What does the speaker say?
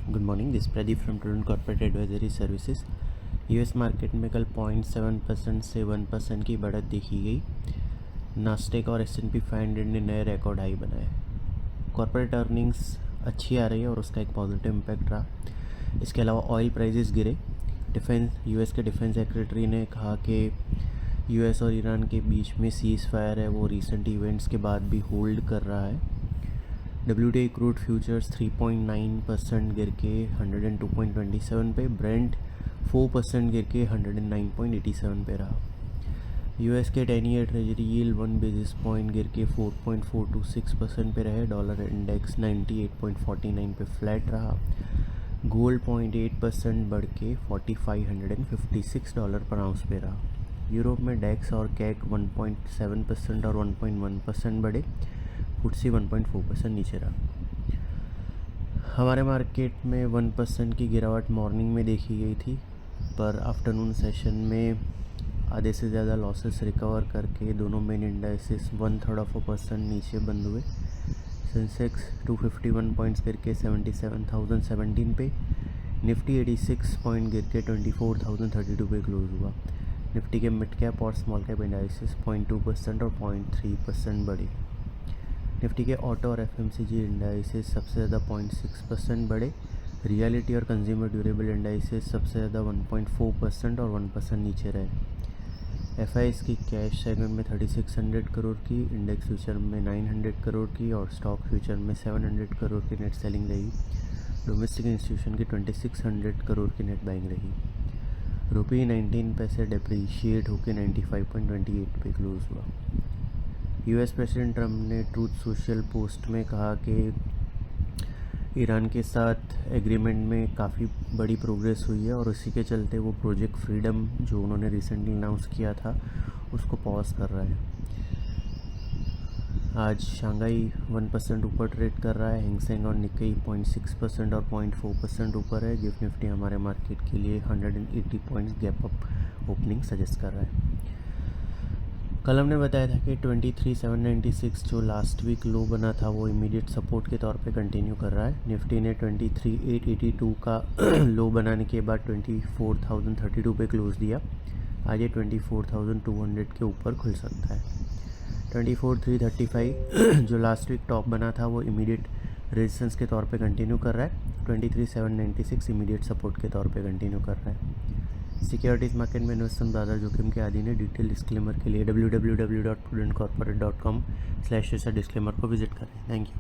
Good morning, this Pradeep from prudent corporate advisory services. US market में कल 0.7% से 1% की बढ़त देखी गई। नास्टेक और S&P 500 ने नए रिकॉर्ड हाई बनाए। कॉर्पोरेट अर्निंग्स अच्छी आ रही है और उसका एक पॉजिटिव इम्पैक्ट रहा। इसके अलावा ऑयल प्राइसेस गिरे। यूएस के डिफेंस सेक्रेटरी ने कहा कि यूएस और ईरान के बीच में सीज़ फायर है वो रीसेंट इवेंट्स के बाद भी होल्ड कर रहा है। WTI क्रूड फ्यूचर्स 3.9% गिर के 102.27 पे, ब्रेंट 4% गिर के 109.87 पे रहा। यूएस के 10 year treasury yield 1 basis point गिर के 4.426% पे रहे। डॉलर इंडेक्स 98.49 पे फ्लैट रहा। गोल्ड 0.8% बढ़ के $4,556 पर आउंस पे रहा। यूरोप में डेक्स और कैक 1.7% और 1.1% बढ़े। FTSE 1.4% नीचे रहा। हमारे मार्केट में 1% की गिरावट मॉर्निंग में देखी गई थी, पर आफ्टरनून सेशन में आधे से ज़्यादा लॉसेस रिकवर करके दोनों मेन इंडाइसेस 1/3% नीचे बंद हुए। सेंसेक्स 251 पॉइंट्स गिर के 77,017 पे, निफ्टी 86 पॉइंट गिर के 24,032 पे क्लोज हुआ। निफ्टी के मिड कैप और स्मॉल कैप इंडाइसेस 0.2% और 0.3% बढ़े। निफ्टी के ऑटो और FMCG इंडाइसेस सबसे ज़्यादा 0.6% बढ़े। रियलिटी और कंज्यूमर ड्यूरेबल इंडाइसेस सबसे ज़्यादा 1.4% और 1% नीचे रहे। FIs की कैश सेगमेंट में 3600 करोड़ की, इंडेक्स फ्यूचर में 900 करोड़ की और स्टॉक फ्यूचर में 700 करोड़ की नेट सेलिंग रही। डोमेस्टिक इंस्टीट्यूशन की 2600 करोड़ की नेट बाइंग रही। रुपये 19 पैसे डिप्रीशिएट होकर 95.28 पे क्लोज हुआ। यूएस प्रेसिडेंट ट्रम्प ने ट्रूथ सोशल पोस्ट में कहा कि ईरान के साथ एग्रीमेंट में काफ़ी बड़ी प्रोग्रेस हुई है और उसी के चलते वो प्रोजेक्ट फ्रीडम जो उन्होंने रिसेंटली अनाउंस किया था उसको पॉज कर रहा है। आज शंघाई 1% ऊपर ट्रेड कर रहा है। हैंगसेंग और निक्केई 0.6% और 0.4% ऊपर है। गिफ्ट निफ्टी हमारे मार्केट के लिए 180 points gap up opening suggest कर रहा है। कल हमने बताया था कि 23,796 जो लास्ट वीक लो बना था वो इमीडिएट सपोर्ट के तौर पे कंटिन्यू कर रहा है। निफ्टी ने 23,882 का लो बनाने के बाद 24,032 पे क्लोज दिया। आज ये 24,200 के ऊपर खुल सकता है। 24,335 जो लास्ट वीक टॉप बना था वो इमीडिएट रेजिस्टेंस के तौर पे कंटिन्यू कर रहा है। 23,796 इमीडिएट सपोर्ट के तौर पे कंटिन्यू कर रहा है। सिक्योरिटीज़ मार्केट में इन्वेस्टमेंट बाजार जोखिम के अधीन है। डिटेल डिस्क्लेमर के लिए www.prudentcorporate.com/डिस्क्लेमर को विजिट करें। Thank you.